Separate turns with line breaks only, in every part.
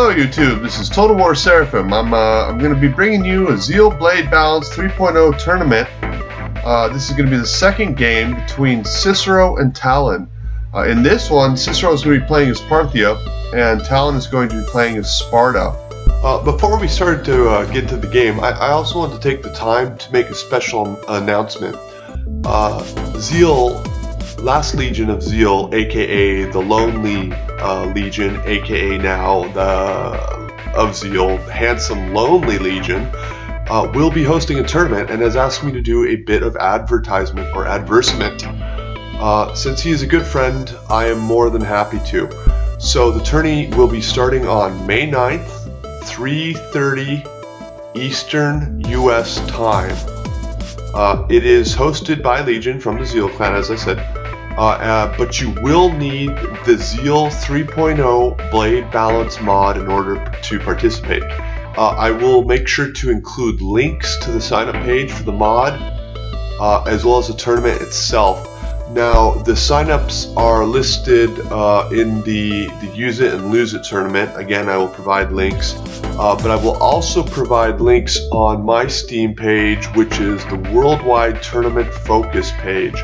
Hello YouTube, this is Total War Seraphim. I'm going to be bringing you a ZEAL Balance 3.0 tournament. This is going to be the second game between Cicero and Talon. In this one, Cicero is going to be playing as Parthian, and Talon is going to be playing as Sparta. Before we start to get to the game, I also want to take the time to make a special announcement. ZEAL, Last Legion of ZEAL, aka the Lonely Legion, aka now of ZEAL, Handsome Lonely Legion, will be hosting a tournament and has asked me to do a bit of advertisement or advertisement. Since he is a good friend, I am more than happy to. So the tourney will be starting on May 9th, 3:30 Eastern US time. It is hosted by Legion from the ZEAL clan, as I said, but you will need the ZEAL 3.0 Blade Balance mod in order to participate. I will make sure to include links to the sign-up page for the mod, as well as the tournament itself. Now, the sign-ups are listed in the Use It and Lose It tournament. Again, I will provide links, but I will also provide links on my Steam page, which is the Worldwide Tournament Focus page.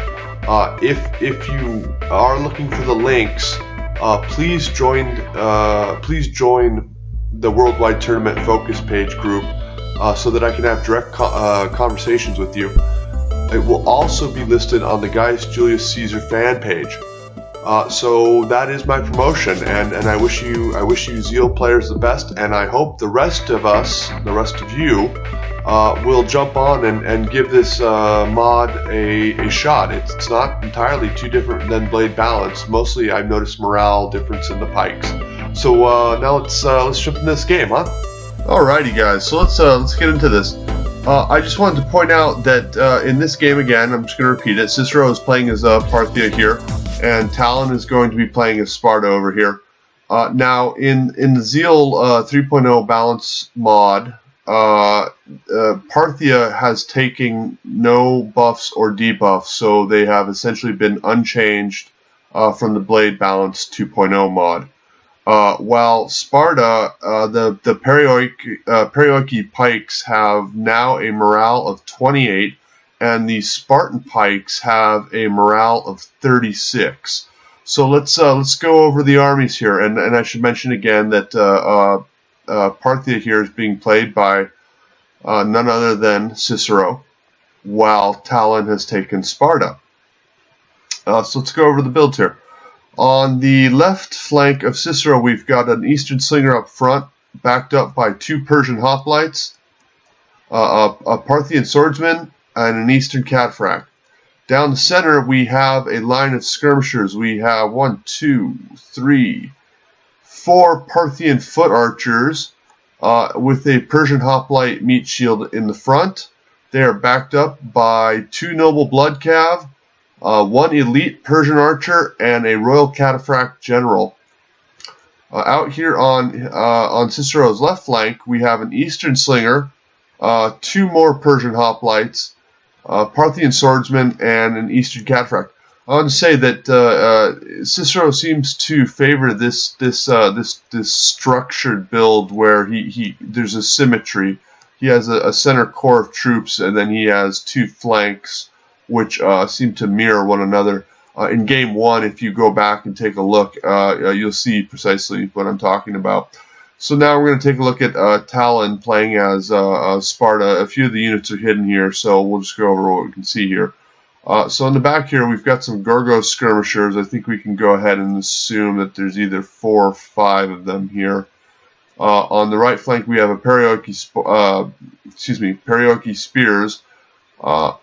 If you are looking for the links, please join the Worldwide Tournament Focus page group so that I can have direct conversations with you. It will also be listed on the Gaius Julius Caesar fan page. So that is my promotion, and I wish you ZEAL players the best, and I hope the rest of you, will jump on and give this mod a shot. It's not entirely too different than Blade Balance. Mostly I've noticed morale difference in the pikes. So now let's jump in this game, huh? Alrighty guys, so let's get into this. I just wanted to point out that in this game, again, I'm just going to repeat it, Cicero is playing as Parthian here, and Talon is going to be playing as Sparta over here. Now, in the ZEAL 3.0 Balance mod, Parthian has taken no buffs or debuffs, so they have essentially been unchanged from the Blade Balance 2.0 mod. While Sparta, the Perioiki pikes have now a morale of 28, and the Spartan pikes have a morale of 36. So let's go over the armies here, and I should mention again that Parthian here is being played by none other than Cicero, while Talon has taken Sparta. So let's go over the builds here. On the left flank of Cicero, we've got an Eastern Slinger up front, backed up by two Persian hoplites, a Parthian swordsman, and an Eastern cataphract. Down the center, we have a line of skirmishers. We have 1, 2, 3, 4 Parthian foot archers with a Persian hoplite meat shield in the front. They are backed up by 2 noble blood cav, 1 elite Persian archer, and a royal cataphract general. Out here on Cicero's left flank, we have an Eastern slinger, 2 more Persian hoplites, Parthian swordsman, and an Eastern cataphract. I want to say that Cicero seems to favor this structured build where there's a symmetry. He has a center core of troops, and then he has 2 flanks, which seem to mirror one another. In Game 1, if you go back and take a look, you'll see precisely what I'm talking about. So now we're going to take a look at Talon playing as Sparta. A few of the units are hidden here, so we'll just go over what we can see here. So in the back here, we've got some Gorgos skirmishers. I think we can go ahead and assume that there's either 4 or 5 of them here. On the right flank, we have a Perioiki spears,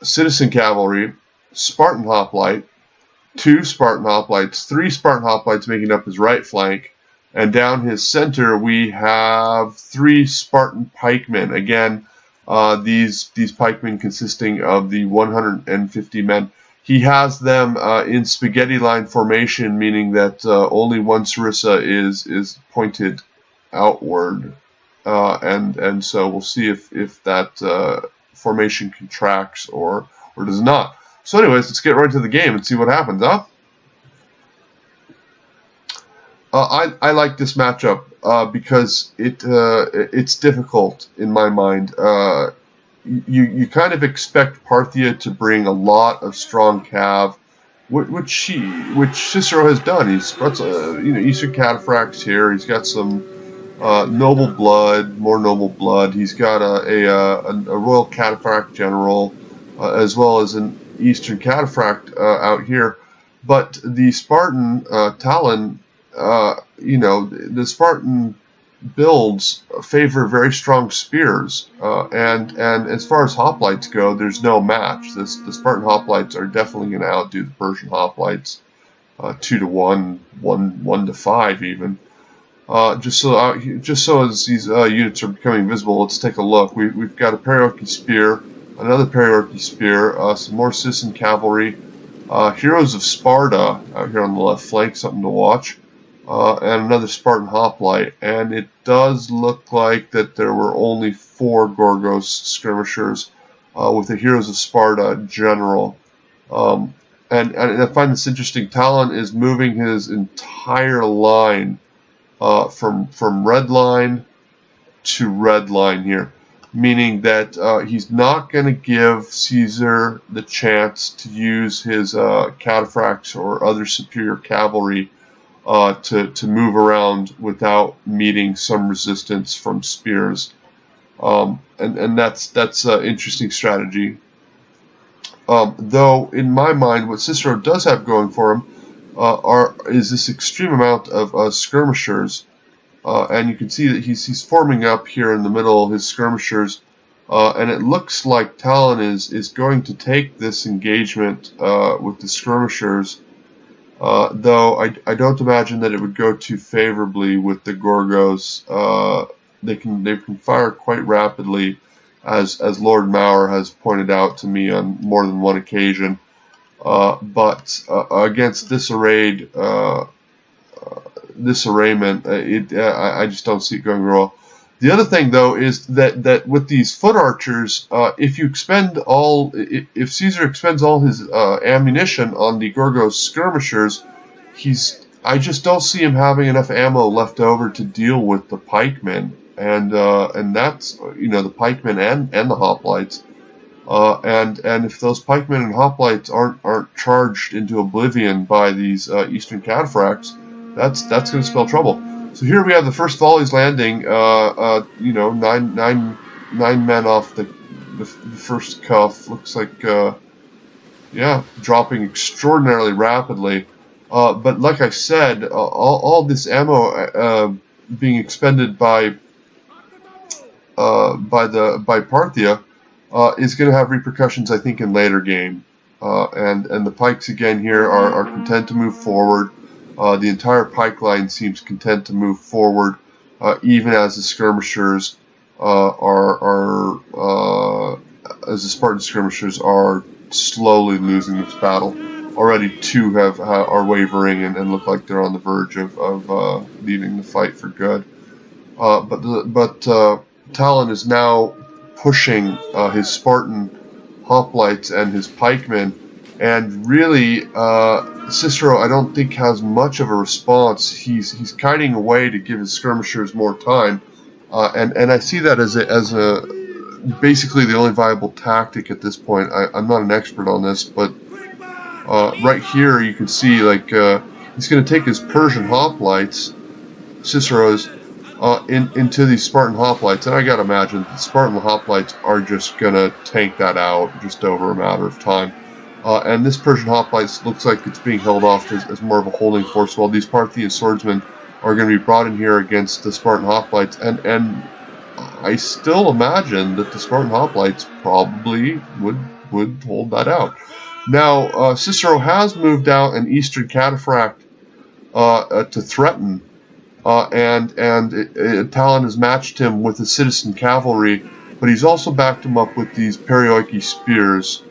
citizen cavalry, Spartan hoplite, 2 Spartan hoplites, 3 Spartan hoplites making up his right flank, and down his center we have 3 Spartan pikemen. Again, these pikemen consisting of the 150 men. He has them in spaghetti line formation, meaning that only one sarissa is pointed outward, and so we'll see if that formation contracts or does not. So anyways, let's get right to the game and see what happens, huh? I like this matchup because it's difficult in my mind. You kind of expect Parthia to bring a lot of strong cav, which Cicero has done. He's brought Eastern Cataphracts here. He's got some noble blood, more noble blood. He's got a Royal Cataphract General, as well as an Eastern Cataphract out here. But the Spartan Talon, the Spartan builds favor very strong spears, and as far as hoplites go, there's no match. The Spartan hoplites are definitely going to outdo the Persian hoplites, 2 to 1, 1 to 5 even. Just so as these units are becoming visible, let's take a look. We've got a Periarchy Spear, another Periarchy Spear, some more citizen cavalry, Heroes of Sparta out here on the left flank, something to watch, and another Spartan hoplite. And it does look like that there were only 4 Gorgos skirmishers with the Heroes of Sparta general. And I find this interesting. Talon is moving his entire line from red line to red line here, meaning that he's not going to give Caesar the chance to use his cataphracts or other superior cavalry to move around without meeting some resistance from spears, and that's an interesting strategy. Though in my mind, what Cicero does have going for him is this extreme amount of skirmishers, and you can see that he's forming up here in the middle his skirmishers, and it looks like Talon is going to take this engagement with the skirmishers, though I don't imagine that it would go too favorably with the Gorgos. They can fire quite rapidly, as Lord Maurer has pointed out to me on more than one occasion. But against this arrayment, I just don't see it going well. The other thing, though, is that with these foot archers, if Caesar expends all his ammunition on the Gorgos skirmishers, I just don't see him having enough ammo left over to deal with the pikemen, and that's the pikemen and the hoplites. And if those pikemen and hoplites aren't charged into oblivion by these Eastern Cataphracts, that's going to spell trouble. So here we have the first volleys landing. 9 men off the first cuff. Looks like dropping extraordinarily rapidly. But like I said, all this ammo being expended by Parthia is going to have repercussions, I think, in later game. And the pikes again here are content to move forward. The entire pike line seems content to move forward, even as the skirmishers as the Spartan skirmishers are slowly losing this battle. Already 2 are wavering and look like they're on the verge of leaving the fight for good. But Talon is now pushing his Spartan hoplites and his pikemen, and really Cicero, I don't think, has much of a response. He's kiting away to give his skirmishers more time, and I see that as a basically the only viable tactic at this point. I'm not an expert on this, but right here you can see he's going to take his Persian hoplites, Cicero's, into these Spartan hoplites, and I gotta imagine the Spartan hoplites are just gonna tank that out just over a matter of time. And this Persian hoplites looks like it's being held off as more of a holding force, while these Parthian swordsmen are going to be brought in here against the Spartan hoplites, and I still imagine that the Spartan hoplites probably would hold that out. Now Cicero has moved out an Eastern Cataphract to threaten. And Talon has matched him with the citizen cavalry, but he's also backed him up with these Periarchy spears,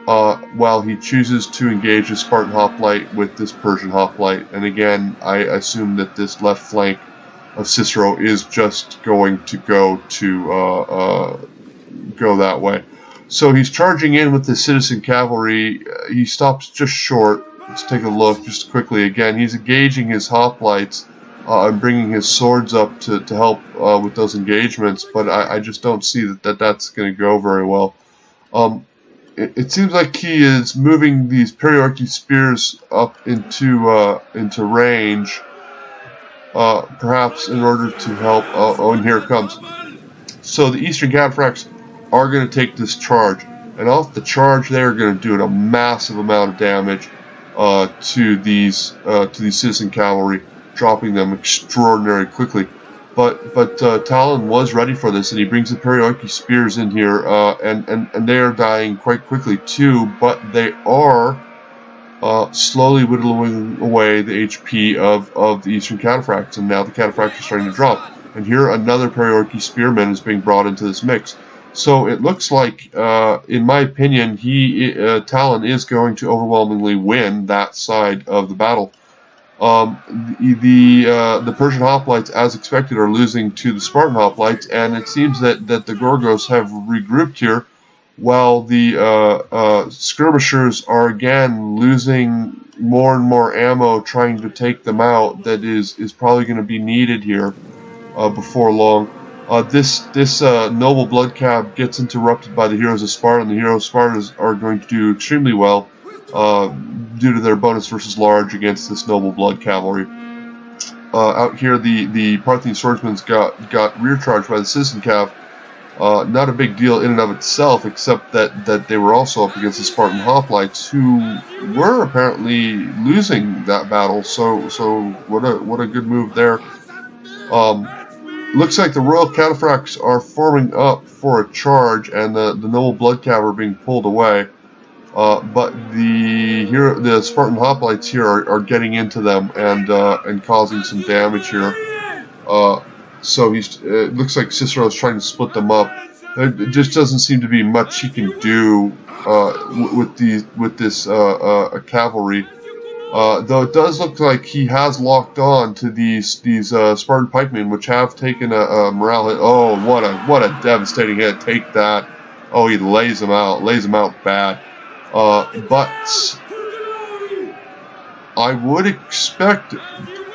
while he chooses to engage a Spartan hoplite with this Persian hoplite. And again, I assume that this left flank of Cicero is just going to go that way. So he's charging in with the citizen cavalry. He stops just short. Let's take a look just quickly again. He's engaging his hoplites and bringing his swords up to help with those engagements, but I just don't see that's going to go very well. It seems like he is moving these Periarchy spears up into range, perhaps in order to help. Oh, and here it comes. So the Eastern Cataphracts are going to take this charge, and off the charge, they are going to do a massive amount of damage to these citizen cavalry, dropping them extraordinarily quickly. But Talon was ready for this, and he brings the Periarchy spears in here, and they are dying quite quickly too. But they are slowly whittling away the HP of the Eastern Cataphracts, and now the Cataphracts are starting to drop. And here another Periarchy spearman is being brought into this mix. So it looks like, in my opinion, Talon is going to overwhelmingly win that side of the battle. The Persian hoplites, as expected, are losing to the Spartan hoplites, and it seems that the Gorgos have regrouped here, while the skirmishers are again losing more and more ammo trying to take them out. That is probably going to be needed here before long. This noble blood cab gets interrupted by the heroes of Sparta, and the heroes of Sparta are going to do extremely well due to their bonus versus large against this noble blood cavalry. Out here, the Parthian swordsmen got rear charged by the citizen cav. Not a big deal in and of itself, except that they were also up against the Spartan hoplites, who were apparently losing that battle. So what a good move there. Looks like the Royal Cataphracts are forming up for a charge, and the noble blood cav are being pulled away. But the Spartan hoplites here are getting into them and causing some damage here. So it looks like Cicero is trying to split them up. It just doesn't seem to be much he can do with this cavalry. Though it does look like he has locked on to these Spartan pikemen, which have taken a morale hit. Oh, what a devastating hit! Take that! Oh, he lays them out bad. But I would expect.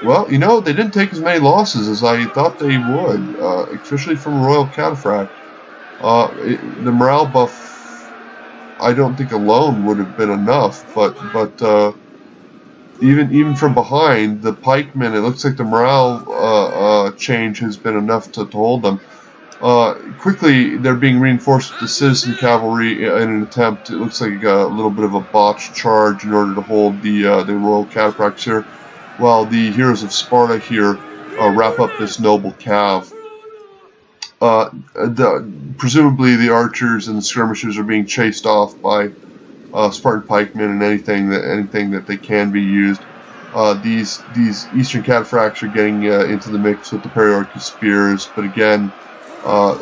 Well, they didn't take as many losses as I thought they would, especially from Royal Cataphract. The morale buff, I don't think alone would have been enough, but even from behind, the pikemen, it looks like the morale change has been enough to hold them. Quickly, they're being reinforced with the citizen cavalry in an attempt. It looks like a little bit of a botched charge in order to hold the Royal Cataphracts here, while the heroes of Sparta here wrap up this noble cav. Presumably the archers and the skirmishers are being chased off by Spartan pikemen and anything that they can be used. These Eastern Cataphracts are getting into the mix with the Periarchy spears, but again,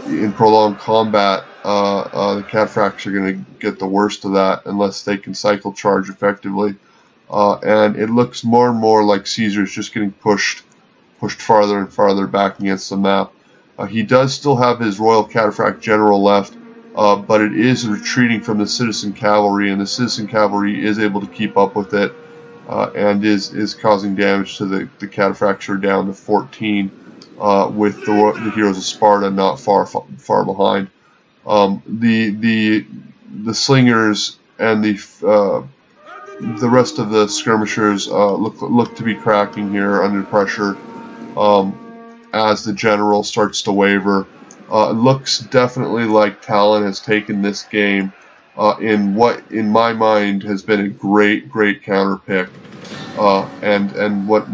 in prolonged combat, the Cataphracts are going to get the worst of that unless they can cycle charge effectively. And it looks more and more like Caesar's just getting pushed farther and farther back against the map. He does still have his Royal Cataphract general left, but it is retreating from the citizen cavalry, and the citizen cavalry is able to keep up with it, and is causing damage to the Cataphracts, who are down to 14, with the heroes of Sparta not far behind. The slingers and the rest of the skirmishers look to be cracking here under pressure as the general starts to waver. It looks definitely like Talon has taken this game in what, in my mind, has been a great counter pick, and what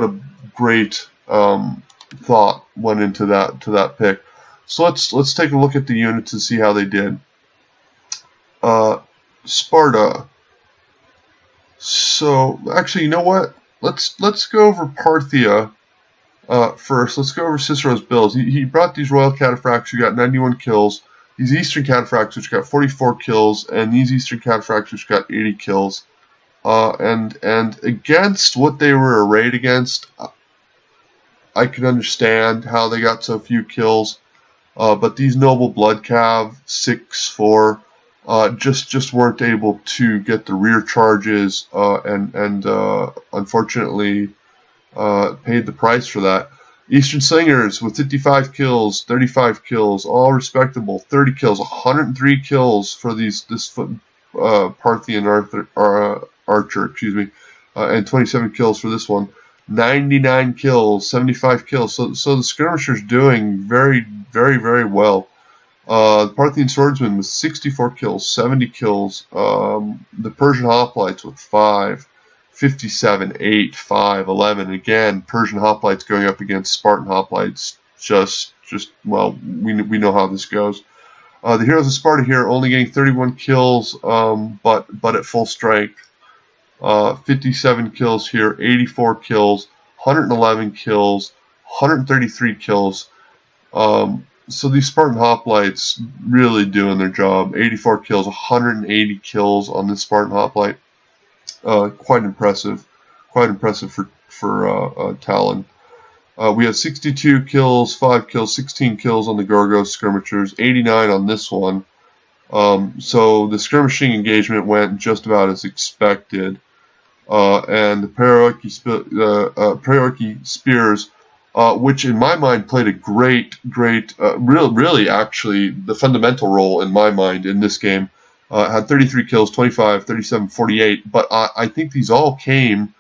a great thought went into that pick. So let's take a look at the units and see how they did. Sparta. So actually, you know what? Let's go over Parthia first. Let's go over Cicero's builds. He brought these Royal Cataphracts who got 91 kills, these Eastern Cataphracts which got 44 kills, and these Eastern Cataphracts which got 80 kills. And against what they were arrayed against, I can understand how they got so few kills. But these noble blood cav 6-4 just weren't able to get the rear charges, and unfortunately paid the price for that. Eastern Slingers with 55 kills, 35 kills, all respectable. 30 kills, 103 kills for this Parthian archer, excuse me, and 27 kills for this one. 99 kills, 75 kills. So the skirmisher's doing very, very, very well. The Parthian swordsman with 64 kills, 70 kills. The Persian hoplites with 5. 57, 8, 5, 11. Again, Persian hoplites going up against Spartan hoplites. Well, we know how this goes. The heroes of Sparta here only getting 31 kills, but at full strength. 57 kills here, 84 kills, 111 kills, 133 kills. So these Spartan hoplites really doing their job. 84 kills, 180 kills on this Spartan hoplite. Quite impressive for Talon. We have 62 kills, 5 kills, 16 kills on the Gorgos skirmishers, 89 on this one. So the skirmishing engagement went just about as expected. And the Paraorchi spears, which in my mind played a really actually the fundamental role in my mind in this game. Had 33 kills, 25, 37, 48, but I think these all came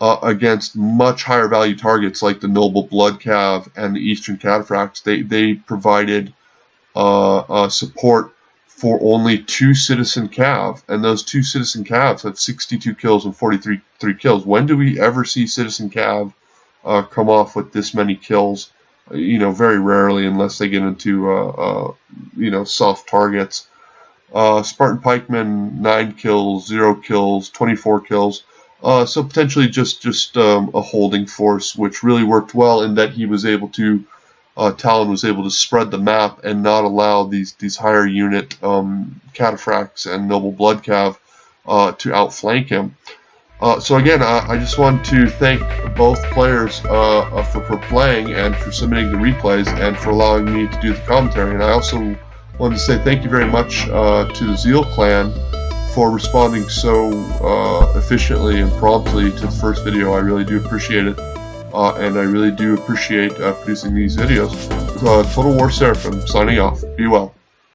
against much higher value targets like the Noble Blood Cav and the Eastern Cataphracts. They provided support for only 2 Citizen Cav, and those 2 Citizen Cavs had 62 kills and 43 kills. When do we ever see Citizen Cav come off with this many kills? Very rarely, unless they get into soft targets. Spartan pikemen 9 kills, 0 kills, 24 kills. So potentially just a holding force, which really worked well in that he was able to, Talon was able to spread the map and not allow these higher unit cataphracts and noble blood cav to outflank him. So again, I just want to thank both players for playing and for submitting the replays and for allowing me to do the commentary. And I also wanted to say thank you very much to the Zeal clan for responding so efficiently and promptly to the first video. I really do appreciate it, and I really do appreciate producing these videos. Total War Seraphim signing off. Be well.